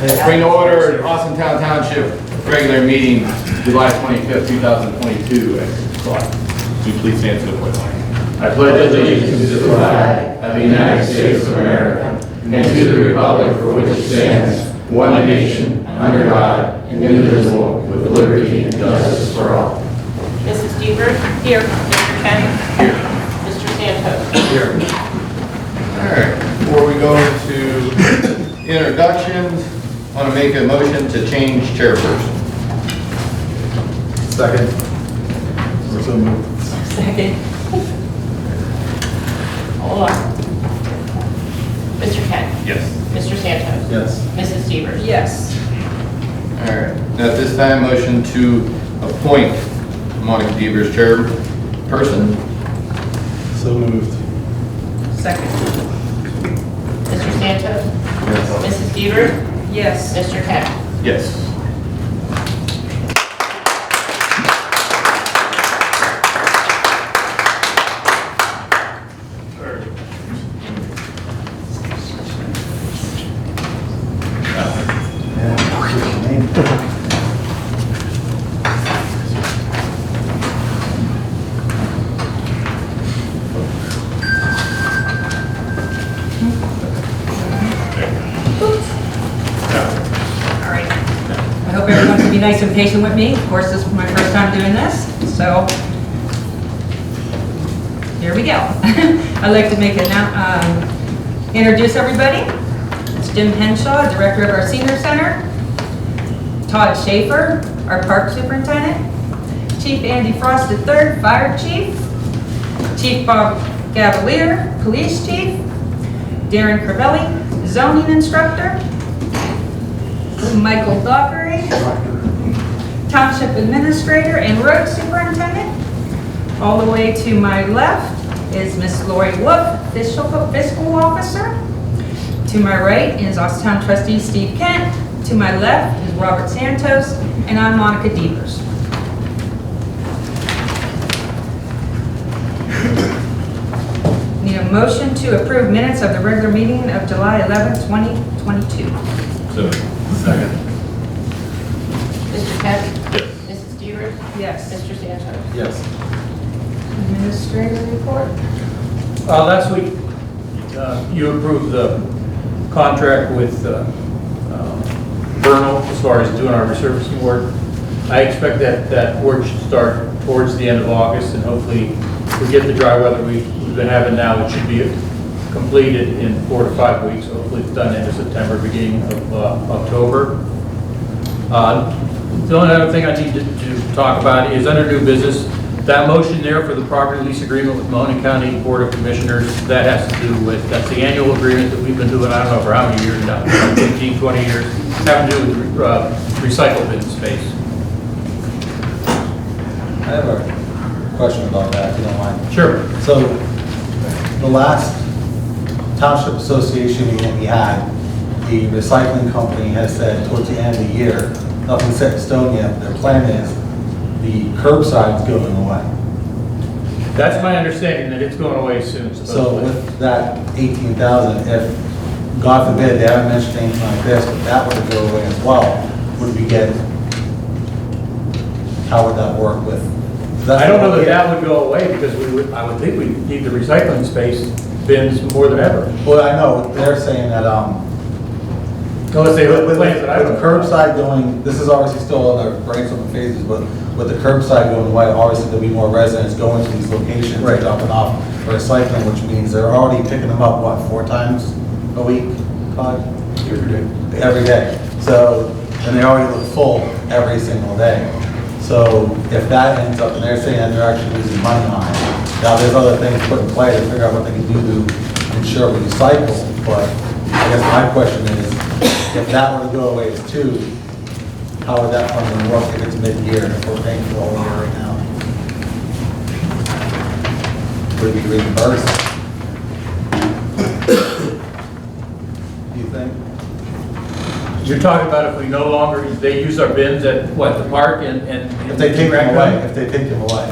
Bring to order Austintown Township regular meeting, July 25th, 2022 at 6 o'clock. Would you please stand to the pledge? I pledge allegiance to the flag of the United States of America and to the republic for which it stands, one nation, under God, indivisible, with liberty and justice for all. Mrs. Deaver? Here. Mr. Kenny? Here. Mr. Santos? Here. All right, before we go into introductions, I want to make a motion to change chairperson. Second. So moved. Second. Hold on. Mr. Kenny? Yes. Mr. Santos? Yes. Mrs. Deaver? Yes. All right, at this time, motion to appoint Monica Deaver's chairperson. So moved. Second. Mr. Santos? Yes. Mrs. Deaver? Yes. Mr. Kenny? Yes. All right. I hope everyone can be nice and patient with me. Of course, this is my first time doing this, so here we go. I'd like to introduce everybody. It's Jim Henshaw, Director of our Senior Center. Todd Schaefer, our Park Superintendent. Chief Andy Frost III, Fire Chief. Chief Bob Gavalier, Police Chief. Darren Crivelli, Zoning Instructor. Michael Dockery, Township Administrator and Road Superintendent. All the way to my left is Miss Lori Wolf, Fiscal Officer. To my right is Austintown Trustee Steve Kent. To my left is Robert Santos, and I'm Monica Deavers. Need a motion to approve minutes of the regular meeting of July 11th, 2022. So, second. Mr. Kenny? Yes. Mrs. Deaver? Yes. Mr. Santos? Yes. Administrator report. Last week, you approved the contract with Vernal as far as doing our resurfacing work. I expect that work should start towards the end of August, and hopefully we get the dry weather we've been having now. It should be completed in 4 to 5 weeks. Hopefully it's done end of September, beginning of October. The only other thing I need to talk about is under new business. That motion there for the property lease agreement with Mahoning County Board of Commissioners, that has to do with, that's the annual agreement that we've been doing, I don't know for how many years now, 15, 20 years, having to do with recycle bin space. I have a question about that, if you don't mind. Sure. So, the last Township Association meeting we had, the recycling company has said towards the end of the year, nothing's set in stone yet, their plan is the curbside's going away. That's my understanding, that it's going away soon. So supposedly. with that 18,000, if, God forbid, they haven't mentioned anything like this, but that were to go away as well, would we get, how would that work with? I don't know that that would go away because I would think we need the recycling space bins more than ever. Well, I know, they're saying that, Unless they have with plans that I the don't know. curbside going, this is obviously still in the brainstorming phases, but with the curbside going away, obviously there'll be more residents going to these locations, Right. dropping off for recycling, which means they're already picking them up, what, 4 times a week, Todd? Every day. So, and they already look full every single day. So if that ends up, and they're saying that they're actually losing money on it. Now, there's other things put in play to figure out what they can do to ensure we recycle, but I guess my question is, if that were to go away too, how would that funding work if it's mid-year, if we're paying for all year right now? Would it be reimbursed? Do you think? You're talking about if we no longer, they use our bins at what, the park and. If they take them away, if they take them away.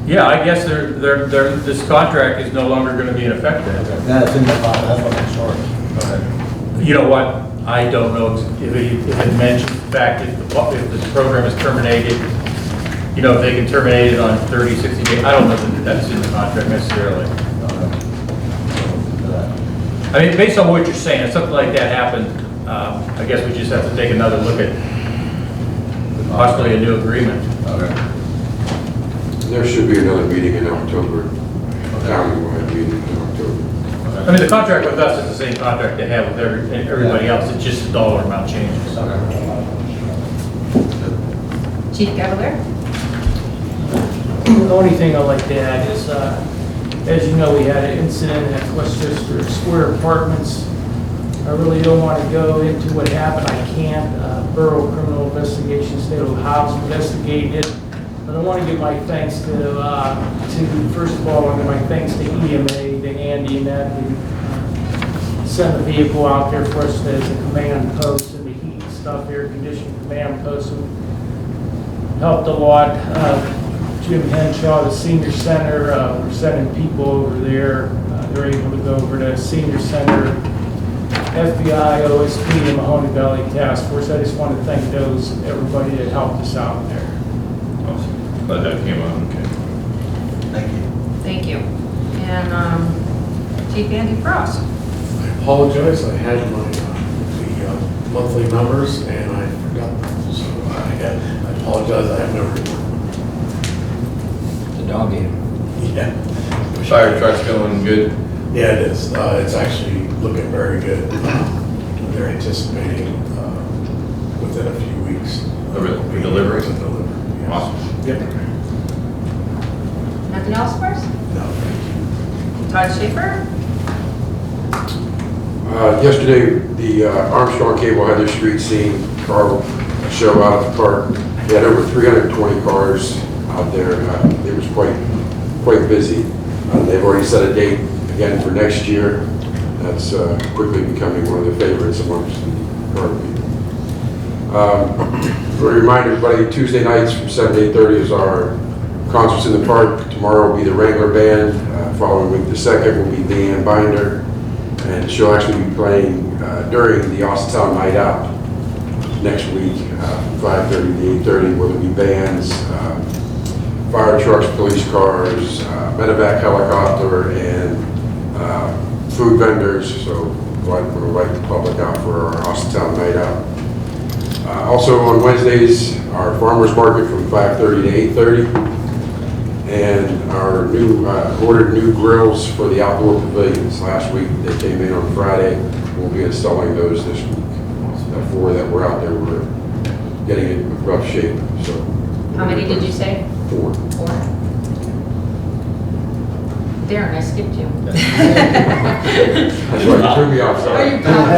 Yeah, I guess this contract is no longer going to be in effect then. Yeah, it's in the file, that's what I'm short. Okay. You know what, I don't know if it mentions the fact that if the program is terminated, you know, if they can terminate it on 30, 60 days. I don't know that that's in the contract necessarily. I mean, based on what you're saying, if something like that happened, I guess we just have to take another look at possibly a new agreement. Okay. There should be another meeting in October, countywide meeting in October. I mean, the contract with us is the same contract they have with everybody else, it's just the dollar amount changes. Chief Cavalier? The only thing I'd like to add is, as you know, we had an incident at Westchester Square Apartments. I really don't want to go into what happened. I can't. Borough Criminal Investigation, State of Ohio's investigated it. But I want to give my thanks to first of all, I want to give my thanks to EMA, to Andy and that, who sent the vehicle out there for us as a command post and the heat and stuff, air conditioning command post. So helped a lot. Jim Henshaw, the senior center, we're sending people over there. They're able to go over to senior center, FBI, OSP, and Mahoney Valley Task Force. I just want to thank everybody that helped us out there. Awesome. Glad that came out, okay. Thank you. Thank you. And Chief Andy Frost? I apologize, I had the monthly numbers and I forgot them, so I apologize, I have no report. The dog game. Yeah. Fire truck's going good. Yeah, it is. It's actually looking very good. They're anticipating within a few weeks. Delivery? To deliver. Yes. Awesome. Yep. Nothing else for us? No, thank you. Todd Schaefer? Yesterday, the Armstrong Cable had their street scene car show out at the park. They had over 320 cars out there. It was quite busy. They've already set a date again for next year. That's quickly becoming one of the favorites amongst the car people. I want to remind everybody, Tuesday nights from 7 to 8:30 is our concerts in the park. Tomorrow will be the Wrangler Band. Following week, the second, will be Leanne Binder. And she'll actually be playing during the Austintown Night Out next week, 5:30 to 8:30, whether it be bands, fire trucks, police cars, medevac helicopter, and food vendors. So we'll invite the public out for our Austintown Night Out. Also on Wednesdays, our farmers market from 5:30 to 8:30. And our ordered new grills for the outdoor pavilions. Last week, they came in on Friday. We'll be installing those this week. The 4 that were out there were getting in rough shape, so. How many did you say? 4. 4. Darren, I skipped you. That's right, you threw me off, Are sorry. you proud?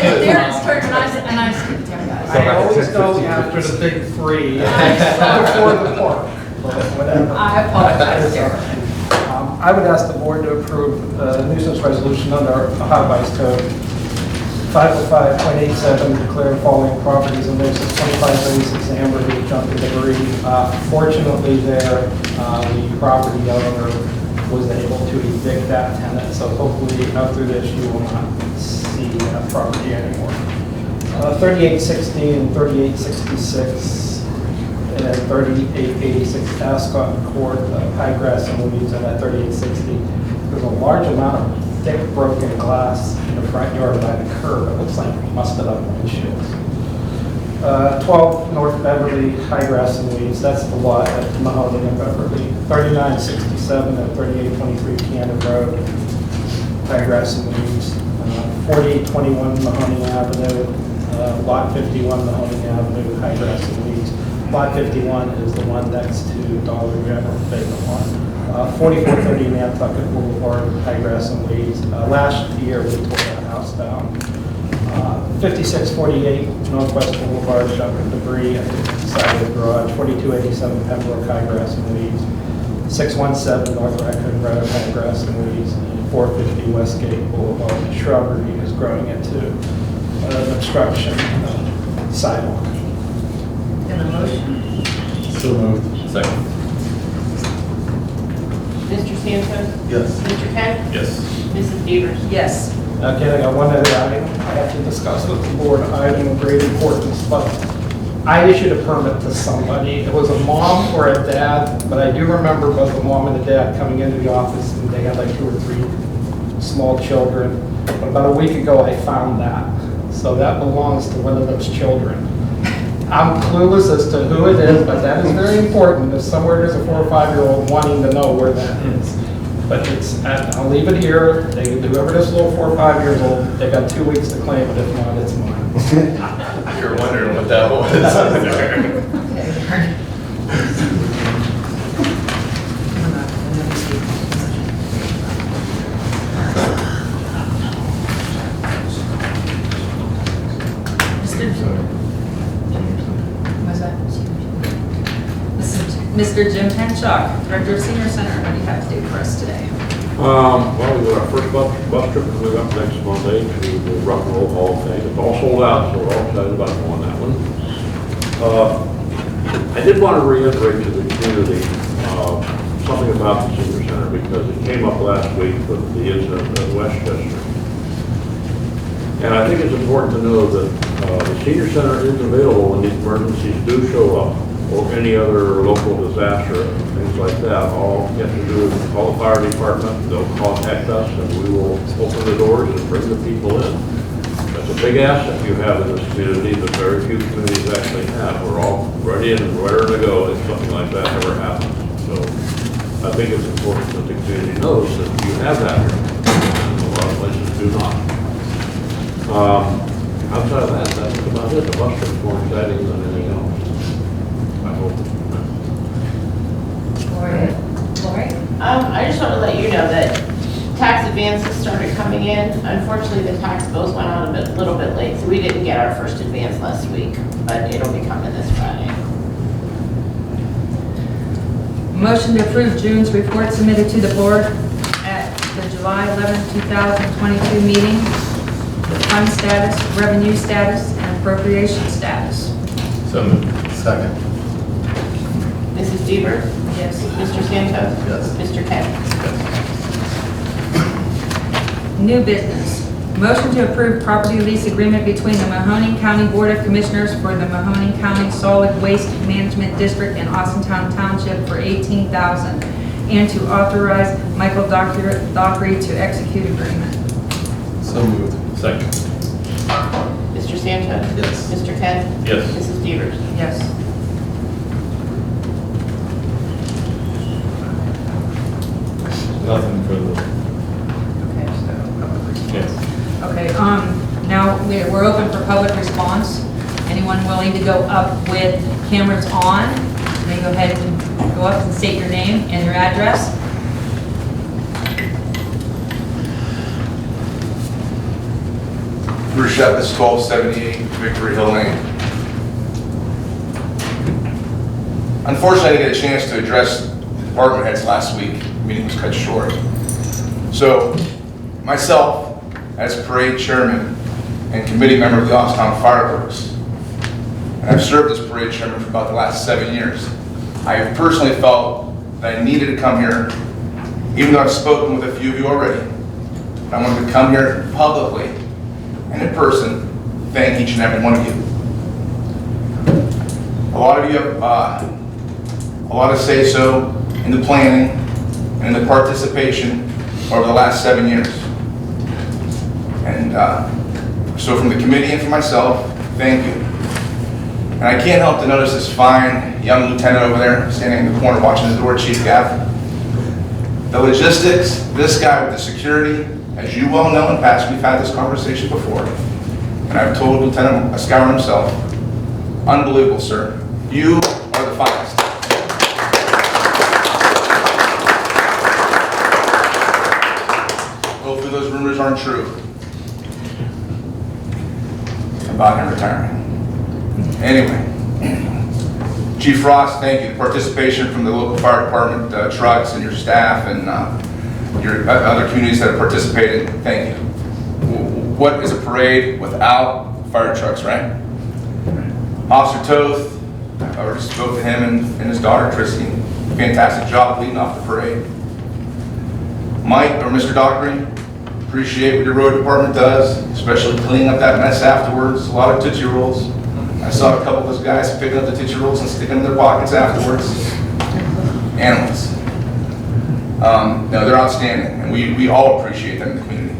It's Darren's turn and I skipped him, guys. I always go after the big 3 I'm sorry. before the park. Whatever. I apologize, Darren. I would ask the board to approve a nuisance resolution under Ohio Vice Code 505.87, declare following properties a nuisance, 2536 Amber Beach, junk and debris. Fortunately there, the property owner was able to evict that tenant, so hopefully after this you will not see that property anymore. 3860 and 3866. And 3886 Ascot Court, high grass and weeds, and at 3860. There's a large amount of thick broken glass in the front yard by the curb. It looks like busted up windshields. 12 North Beverly, high grass and weeds. That's the lot at Mahoney and Beverly. 3967 and 3823 Cannon Road, high grass and weeds. 4821 Mahoney Avenue, lot 51 Mahoney Avenue, high grass and weeds. Lot 51 is the one next to Dollar General, vacant one. 4430 Nantucket Boulevard, high grass and weeds. Last year we tore that house down. 5648 Northwest Boulevard, junk and debris at the side of the garage. 4287 Pembroke, high grass and weeds. 617 North Raccoon Road, high grass and weeds. And 450 Westgate Boulevard, shrubbery is growing into an obstruction sidewalk. And a motion? So moved. Second. Mr. Santos? Yes. Mr. Peck? Yes. Mrs. Beavers? Yes. Okay, I got one other item I have to discuss with the board, item of great importance, but I issued a permit to somebody. It was a mom or a dad, but I do remember both the mom and the dad coming into the office, and they had like 2 or 3 small children. But about a week ago, I found that. So that belongs to one of those children. I'm clueless as to who it is, but that is very important. If somewhere there's a 4 or 5-year-old wanting to know where that is. But it's, I'll leave it here. They, whoever this little 4 or 5 years old, they got 2 weeks to claim it. If not, it's mine. You're wondering what that was. Was that? Mr. Jim Henchock, Director of Senior Center, what do you have to do for us today? Well, we got our first bus trip coming up next Monday to the Rock and Roll Hall of Fame. It's all sold out, so we're all excited about going that one. I did want to reiterate to the community something about the Senior Center because it came up last week with the incident at Westchester. And I think it's important to know that the Senior Center is available when these emergencies do show up or any other local disaster, things like that. All you have to do is call the fire department, they'll contact us, and we will open the doors and bring the people in. That's a big asset you have in this community that very few communities actually have. We're all ready and ready to go if something like that ever happens. So I think it's important that the community knows that you have that here. And a lot of places do not. Outside of that, that's about it. The bus trip's more exciting than anything else. I hope. Lori? I just want to let you know that tax advances started coming in. Unfortunately, the tax bills went out a little bit late, so we didn't get our first advance last week, but it'll be coming this Friday. Motion to approve June's report submitted to the board at the July 11, 2022 meeting, the fund status, revenue status, and appropriation status. So moved. Second. Mrs. Deaver? Yes. Mr. Santos? Yes. Mr. Kennis? New business. Motion to approve property lease agreement between the Mahoning County Board of Commissioners for the Mahoning County Solid Waste Management District in Austintown Township for $18,000 and to authorize Michael Dockery to execute agreement. So moved. Second. Mr. Santos? Yes. Mr. Kennis? Yes. Mrs. Deaver? Yes. Nothing for the, Okay, so yes. Okay, now we're open for public response. Anyone willing to go up with cameras on, may go ahead and go up and state your name and your address. Bruce Shepis, 1278 Victory Hill Lane. Unfortunately, I didn't get a chance to address the department heads last week. The meeting was cut short. So, myself, as parade chairman and committee member of the Austintown Fireworks, and I've served as parade chairman for about the last 7 years, I have personally felt that I needed to come here, even though I've spoken with a few of you already. I wanted to come here publicly and in person, thank each and every one of you. A lot of you have a lot of say-so in the planning and in the participation over the last 7 years. And so from the committee and from myself, thank you. And I can't help to notice this fine young lieutenant over there standing in the corner watching the door, Chief Gaff. The logistics, this guy with the security, as you well know in past, we've had this conversation before, and I've told Lieutenant Scour himself, unbelievable, sir. You are the finest. Hopefully those rumors aren't true about him retiring. Anyway, Chief Frost, thank you. The participation from the local fire department trucks and your staff and your other communities that have participated, thank you. What is a parade without fire trucks, right? Officer Toth, I already spoke to him and his daughter, Christine. Fantastic job leading off the parade. Mike, or Mr. Dockery, Appreciate what the road department does, especially cleaning up that mess afterwards. A lot of Tootsie Rolls. I saw a couple of those guys picking up the Tootsie Rolls and sticking them in their pockets afterwards. Animals. No, they're outstanding, and we all appreciate them in the community.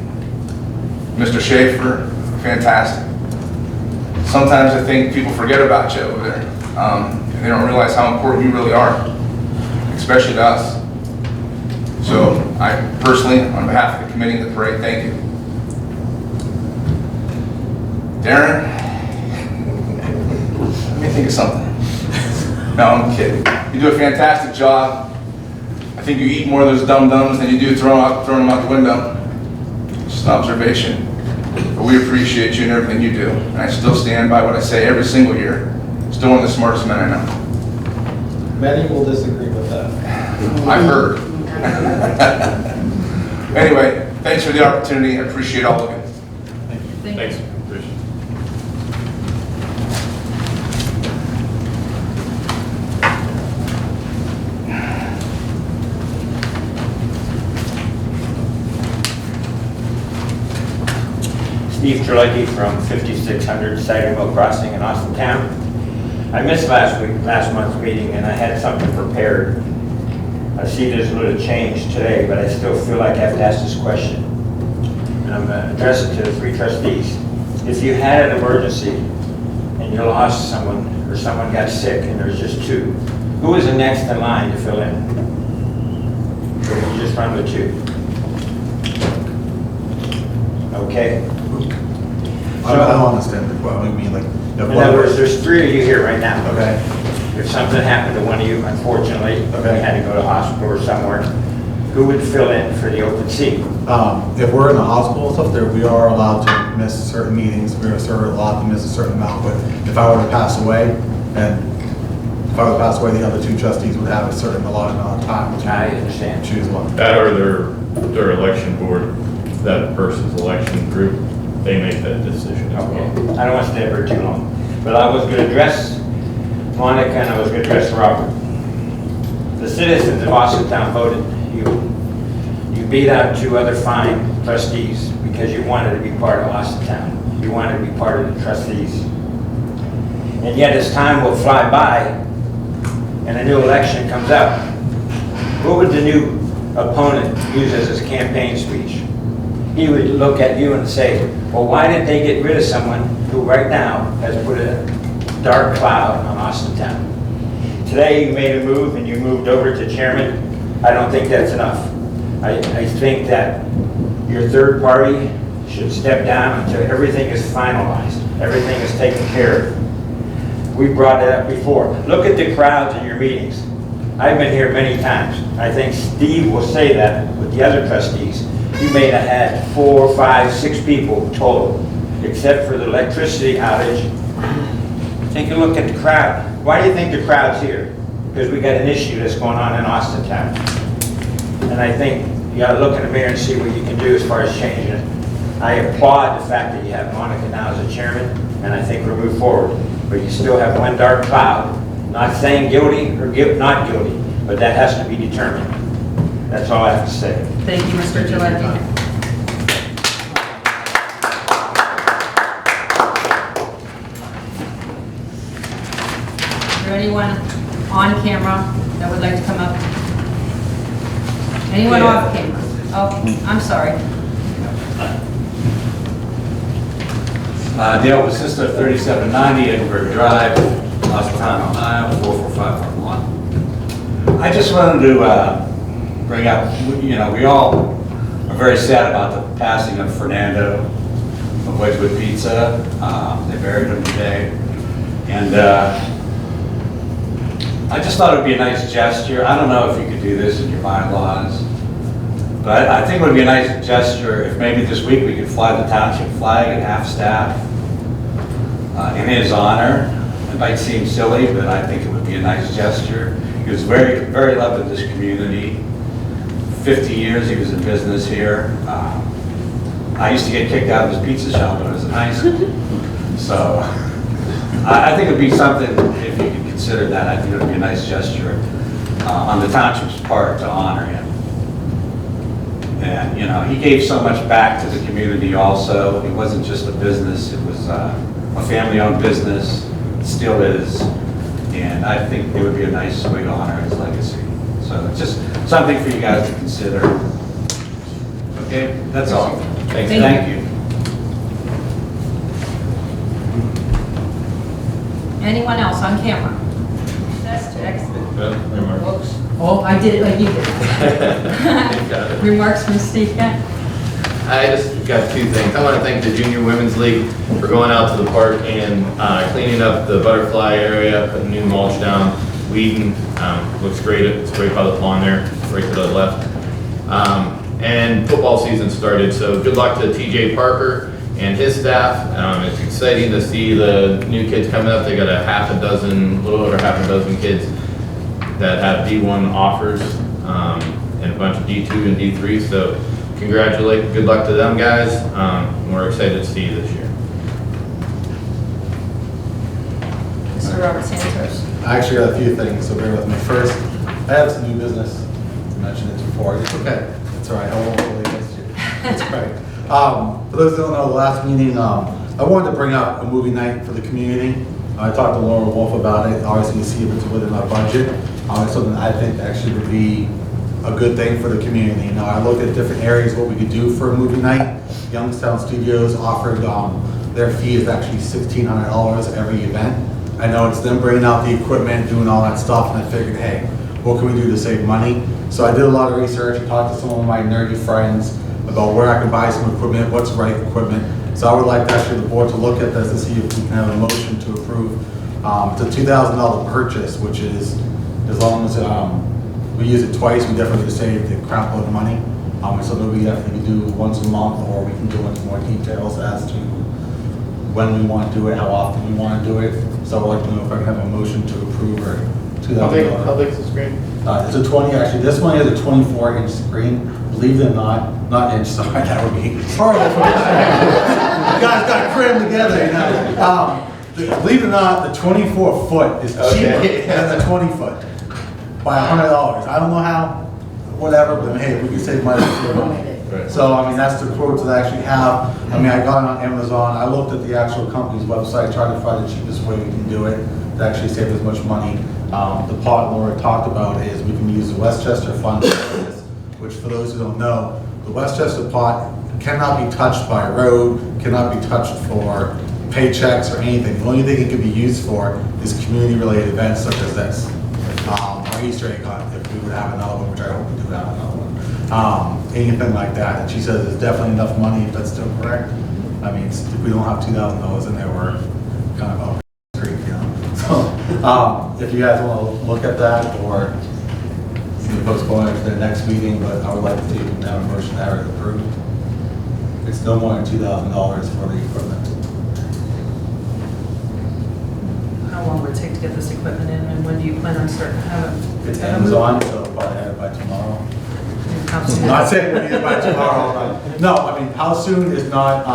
Mr. Schaefer, fantastic. Sometimes I think people forget about you over there, and they don't realize how important you really are, especially to us. So I personally, on behalf of the committee and the parade, thank you. Darren, let me think of something. No, I'm kidding. You do a fantastic job. I think you eat more of those dum-dums than you do throwing them out the window. Just an observation. But we appreciate you and everything you do. And I still stand by what I say every single year. Still one of the smartest men I know. Many will disagree with that. I've heard. Anyway, thanks for the opportunity. I appreciate all of you. Thanks. Steve Terlecki from 5600 Cider Mill Crossing in Austintown. I missed last month's meeting, and I had something prepared. I see there's a little change today, but I still feel like I have to ask this question. And I'm going to address it to the 3 trustees. If you had an emergency and you lost someone, or someone got sick and there's just 2, who was the next in line to fill in? Or would you just run with 2? Okay. I don't understand the question. I mean, like, In other words, there's 3 of you here right now. Okay. If something happened to one of you, unfortunately, Okay. you had to go to hospital or somewhere, who would fill in for the open seat? If we're in the hospital and stuff, there, we are allowed to miss certain meetings. We're allowed to miss a certain amount. But if I were to pass away, the other 2 trustees would have a certain allotted amount of time to I understand. choose one. That or their election board, that person's election group, they make that decision as Okay. well. I don't want to stay here too long, but I was going to address Monica and I was going to address Robert. The citizens of Austintown voted you. You beat out 2 other fine trustees because you wanted to be part of Austintown. You wanted to be part of the trustees. And yet as time will fly by and a new election comes up, what would the new opponent use as his campaign speech? He would look at you and say, well, why did they get rid of someone who right now has put a dark cloud on Austintown? Today you made a move and you moved over to chairman. I don't think that's enough. I think that your third party should step down until everything is finalized, everything is taken care of. We brought it up before. Look at the crowds in your meetings. I've been here many times. I think Steve will say that with the other trustees. You may have had 4, 5, 6 people total, except for the electricity outage. Take a look at the crowd. Why do you think the crowd's here? Because we got an issue that's going on in Austintown. And I think you got to look in the mirror and see what you can do as far as changing it. I applaud the fact that you have Monica now as a chairman, and I think we'll move forward. But you still have one dark cloud. Not saying guilty or not guilty, but that has to be determined. That's all I have to say. Thank you, Mr. Gillette. Is there anyone on camera that would like to come up? Anyone off camera? Oh, I'm sorry. Dale Bassista, 3790 Edinburgh Drive, Austintown, Ohio, 44511. I just wanted to bring up, we all are very sad about the passing of Fernando of Wedgwood Pizza. They buried him today. And I just thought it would be a nice gesture. I don't know if you could do this in your bylaws, but I think it would be a nice gesture if maybe this week we could fly the township flag at half-staff in his honor. It might seem silly, but I think it would be a nice gesture. He was very, very loved in this community. 50 years he was in business here. I used to get kicked out of his pizza shop when I was in high school. So I think it would be something, if you could consider that, I think it would be a nice gesture on the township's part to honor him. And, you know, he gave so much back to the community also. It wasn't just a business, it was a family-owned business, it still is. And I think it would be a nice way to honor his legacy. So it's just something for you guys to consider. Okay, that's all. Thanks. Thank you. Anyone else on camera? That's excellent. Remarks? Oh, I did it like you did. Got it. Remarks from Steve Kent. I just got two things. I want to thank the Junior Women's League for going out to the park and cleaning up the butterfly area, putting new mulch down, weeding. Looks great. It's great by the pond there, right to the left. And football season started, so good luck to TJ Parker and his staff. It's exciting to see the new kids coming up. They got a little over half a dozen kids that have D1 offers and a bunch of D2 and D3. So good luck to them guys. We're excited to see you this year. Mr. Robert Santos. I actually got a few things, so bear with me. First, I have some new business. I mentioned it before. It's okay. It's all right. I won't hold it against you. It's great. For those who don't know, the last meeting, I wanted to bring up a movie night for the community. I talked to Laura Wolf about it. Obviously, you see if it's within our budget. It's something I think actually would be a good thing for the community. Now, I looked at different areas, what we could do for a movie night. Youngstown Studios offered, their fee is actually $1,600 every event. I know it's them bringing out the equipment, doing all that stuff, and I figured, hey, what can we do to save money? So I did a lot of research, I talked to some of my nerdy friends about where I can buy some equipment, what's the right equipment. So I would like actually the board to look at this and see if we can have a motion to approve. It's a $2,000 purchase, which is, as long as we use it twice, we definitely save the crap load of money. So maybe we definitely can do once a month, or we can go into more details as to when we want to do it, how often we want to do it. So I'd like to know if I can have a motion to approve our $2,000. How big is the screen? It's a 20, actually, this one is a 24-inch screen. Believe it or not inch, sorry, that would be horrible for this. You guys got crammed together, you know. Believe it or not, the 24-foot is cheaper than the 20-foot by $100. I don't know how, whatever, but hey, we can save money. Right. So, I mean, that's the quotes that I actually have. I mean, I got it on Amazon. I looked at the actual company's website, tried to find the cheapest way we can do it to actually save as much money. The part Laura talked about is we can use the Westchester Fund for this, which for those who don't know, the Westchester pot cannot be touched by road, cannot be touched for paychecks or anything. The only thing it can be used for is community-related events such as this. Our Easter egg hunt, if we would have another one, which I hope we do have another one. Anything like that. And she says there's definitely enough money, if that's still correct. I mean, if we don't have $2,000 in there, we're kind of up the creek, you know. So, if you guys want to look at that, or you can postpone it to the next meeting, but I would like to see if we can have a motion to have it approved. It's no more than $2,000 for the equipment. How long would it take to get this equipment in, and when do you plan on starting to have it? It's Amazon, so I'll probably have it by tomorrow. How soon? Not saying we'll need it by tomorrow, but no, I mean, how soon is not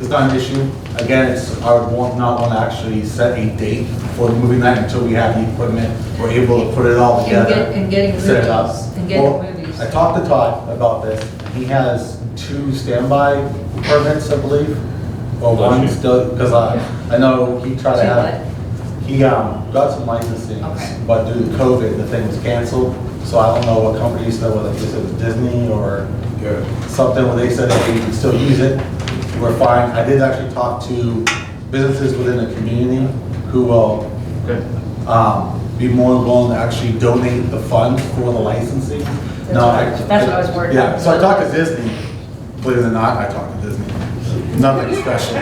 an issue. Again, I would not want to actually set a date for the movie night until we have the equipment, we're able to put it all together. And getting set it up. movies, and getting Well, movies. I talked to Todd about this. He has 2 standby permits, I believe, or one still, because I know he tried to have. He got some licensing, Okay. but due to COVID, the thing was canceled. So I don't know what company he said, whether he said it was Disney or something, where they said that we can still use it. We're fine. I did actually talk to businesses within the community who will be more willing to actually donate the funds for the licensing. That's what I was worried about. Yeah, so I talked to Disney. Believe it or not, I talked to Disney. Nothing special.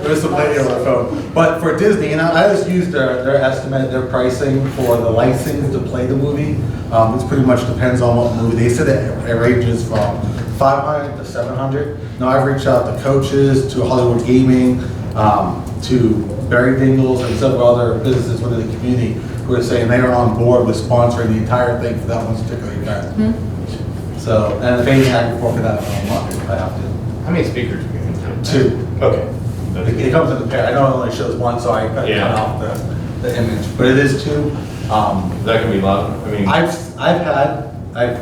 There's some lady on the phone. But for Disney, and I just used their estimate, their pricing for the license to play the movie. It pretty much depends on what movie. They said it ranges from $500 to $700. Now I've reached out to coaches, to Hollywood Gaming, to Barry Dingles, and several other businesses within the community who are saying they are on board with sponsoring the entire thing for that one particular event. Hmm? So, and if anything, I can fork it out on Monday if I have to. How many speakers are you going to have? 2. Okay. It comes in the pair. I know it only shows one, so I cut off the image, but it is 2. That can be loud. I mean, I've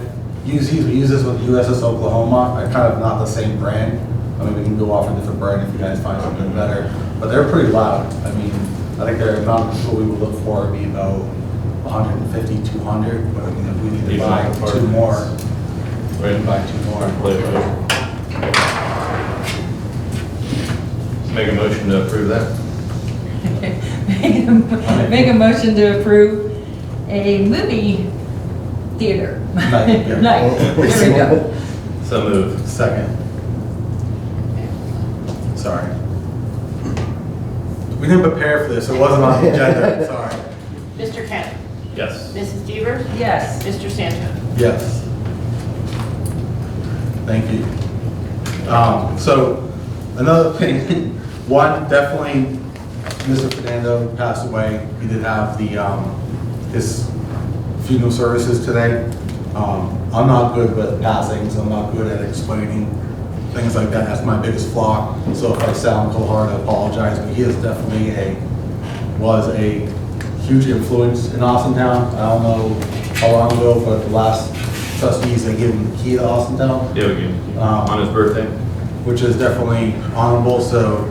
use these. We use this with USS Oklahoma. They're kind of not the same brand. I mean, we can go off a different brand if you guys find something better. But they're pretty loud. I mean, I think their amount of people we would look for would be about 150, 200. But I mean, if we need to Even buy on the two more, we Right. can buy two more. Make a motion to approve that? Make a motion to approve a movie theater. Night, yeah. Night. There we go. So moved. Second. Sorry. We didn't prepare for this. It wasn't on the agenda. Sorry. Mr. Kent? Yes. Mrs. Devers? Yes. Mr. Santo? Yes. Thank you. So another thing, one, definitely Mr. Fernando passed away. He did have the, his funeral services today. I'm not good with passings. I'm not good at explaining things like that. That's my biggest flaw. So if I sound cold hard, I apologize, but he is definitely was a huge influence in Austintown. I don't know how long ago, but the last trustees, they gave him the key to Austintown, Yeah, we can. On his birthday? which is definitely honorable. So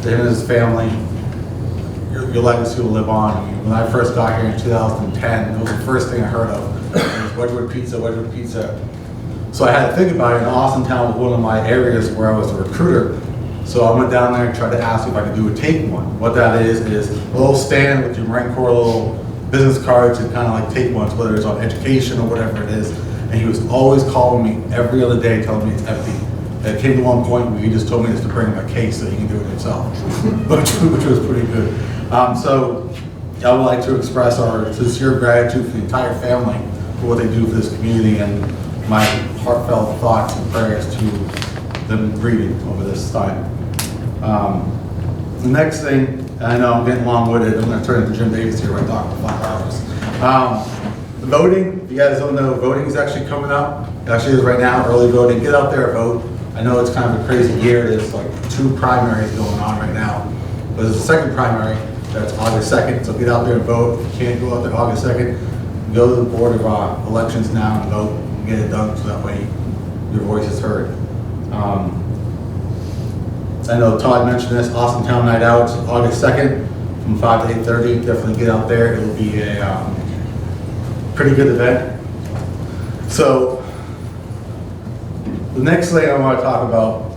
to him and his family, your legacy will live on. When I first got here in 2010, it was the first thing I heard of. It was Wedgwood Pizza, Wedgwood Pizza. So I had to think about it, and Austintown was one of my areas where I was a recruiter. So I went down there and tried to ask if I could do a take one. What that is a little stand with your Marine Corps little business cards and kind of like take ones, whether it's on education or whatever it is. And he was always calling me every other day telling me it's empty. And it came to one point where he just told me just to bring him a case so he can do it himself, which was pretty good. So I would like to express our sincere gratitude for the entire family for what they do for this community, and my heartfelt thoughts and prayers to them grieving over this time. The next thing, and I know I'm getting long-winded, I'm going to turn to Jim Davis here when I talk for 5 hours. The voting, if you guys don't know, voting is actually coming up. It actually is right now, early voting. Get out there and vote. I know it's kind of a crazy year. There's like 2 primaries going on right now. But there's a second primary that's August 2nd, so get out there and vote. If you can't go out there August 2nd, go to the Board of Elections now and vote and get it done so that way your voice is heard. I know Todd mentioned this, Austintown Night Out, August 2nd from 5 to 8:30. Definitely get out there. It'll be a pretty good event. So the next thing I want to talk about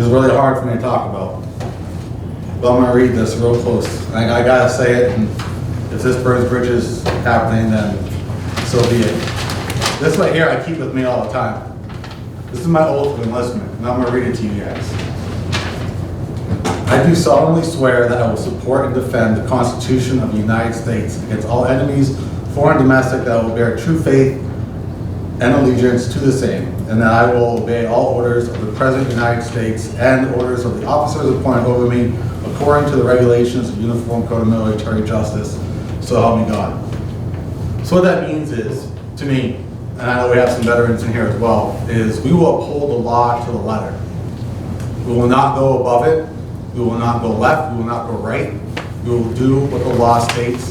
is really hard for me to talk about. But I'm going to read this real close. I got to say it, and if this burns bridges happening, then so be it. This right here I keep with me all the time. This is my oath of enlistment, and I'm going to read it to you guys. I do solemnly swear that I will support and defend the Constitution of the United States against all enemies, foreign and domestic, that I will bear true faith and allegiance to the same, and that I will obey all orders of the President of the United States and orders of the officers appointed over me according to the regulations of Uniform Code of Military Justice, so help me God. So what that means is, to me, and I know we have some veterans in here as well, is we will uphold the law to the letter. We will not go above it. We will not go left. We will not go right. We will do what the law states.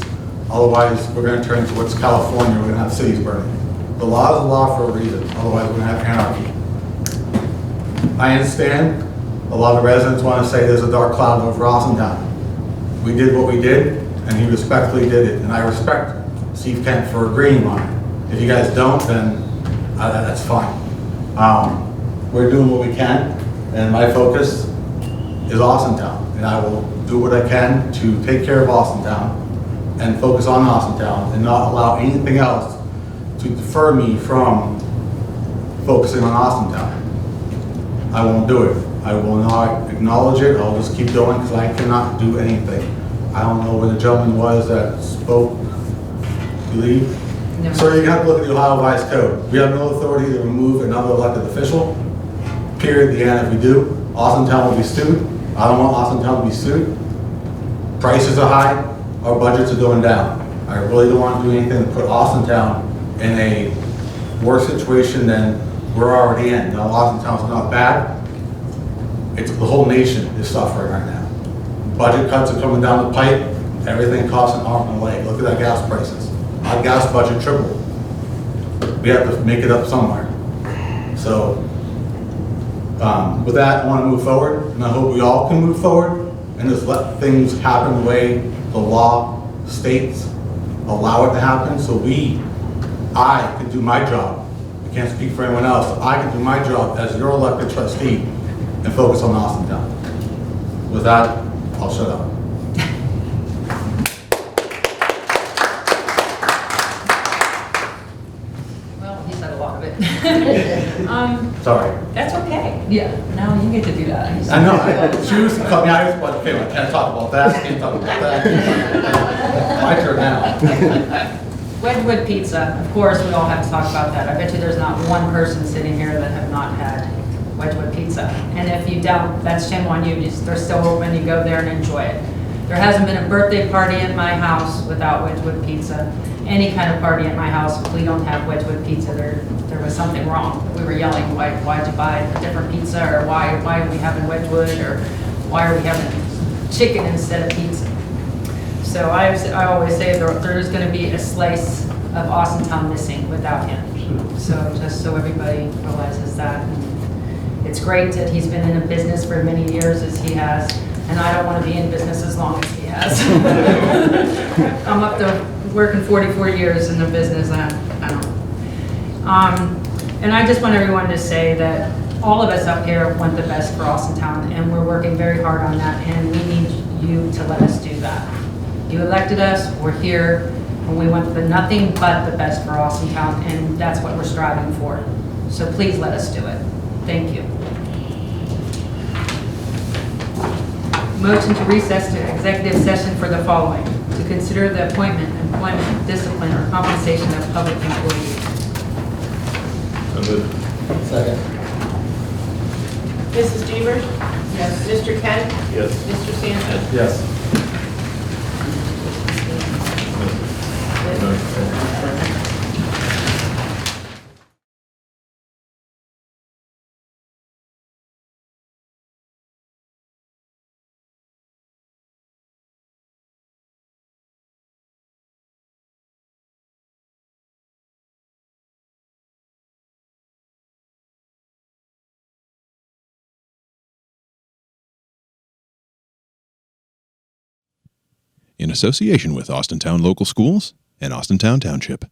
Otherwise, we're going to turn into what's California. We're going to have cities burning. The law is the law for a reason. Otherwise, we're going to have anarchy. I understand a lot of residents want to say there's a dark cloud over Austintown. We did what we did, and he respectfully did it. And I respect Steve Kent for agreeing on it. If you guys don't, then that's fine. We're doing what we can, and my focus is Austintown. And I will do what I can to take care of Austintown and focus on Austintown and not allow anything else to defer me from focusing on Austintown. I won't do it. I will not acknowledge it. I'll just keep going because I cannot do anything. I don't know where the gentleman was that spoke. You leave? No. So you have to look at the Ohio Vice Code. We have no authority to remove another elected official. Period. The end. If we do, Austintown will be sued. I don't want Austintown to be sued. Prices are high. Our budgets are going down. I really don't want to do anything to put Austintown in a worse situation than we're already in. Now, Austintown's not bad. It's the whole nation is suffering right now. Budget cuts are coming down the pipe. Everything costs an arm and a leg. Look at that gas prices. Our gas budget tripled. we have to make it up somewhere. So, with that, I want to move forward, and I hope we all can move forward and just let things happen the way the law states, allow it to happen, so I can do my job. I can't speak for anyone else. I can do my job as your elected trustee and focus on Austintown. With that, I'll shut up. Well, he said a lot of it. Sorry. That's okay. Yeah, no, you get to do that. I know, she was cut me out, but okay, I can't talk about that, can't talk about that. My turn now. Wedgwood Pizza, of course, we all have to talk about that. I bet you there's not one person sitting here that have not had Wedgwood Pizza. And if you don't, that's shame on you. They're still open, you go there and enjoy it. There hasn't been a birthday party at my house without Wedgwood Pizza. Any kind of party at my house, if we don't have Wedgwood Pizza, there was something wrong. We were yelling, why'd you buy a different pizza? Or why are we having Wedgwood? Or why are we having chicken instead of pizza? So I always say there's going to be a slice of Austintown missing without him. So just so everybody realizes that. And it's great that he's been in a business for many years as he has, and I don't want to be in business as long as he has. I'm up to working 44 years in the business, and I don't. And I just want everyone to say that all of us up here want the best for Austintown, and we're working very hard on that, and we need you to let us do that. You elected us, we're here, and we want nothing but the best for Austintown, and that's what we're striving for. So please let us do it. Thank you. Motion to recess to executive session for the following: to consider the appointment, employment, discipline, or compensation of public employees. Second. Mrs. Jeter? Yes. Mr. Kent? Yes. Mr. Sanchez? Yes. In association with Austintown Local Schools and Austintown Township.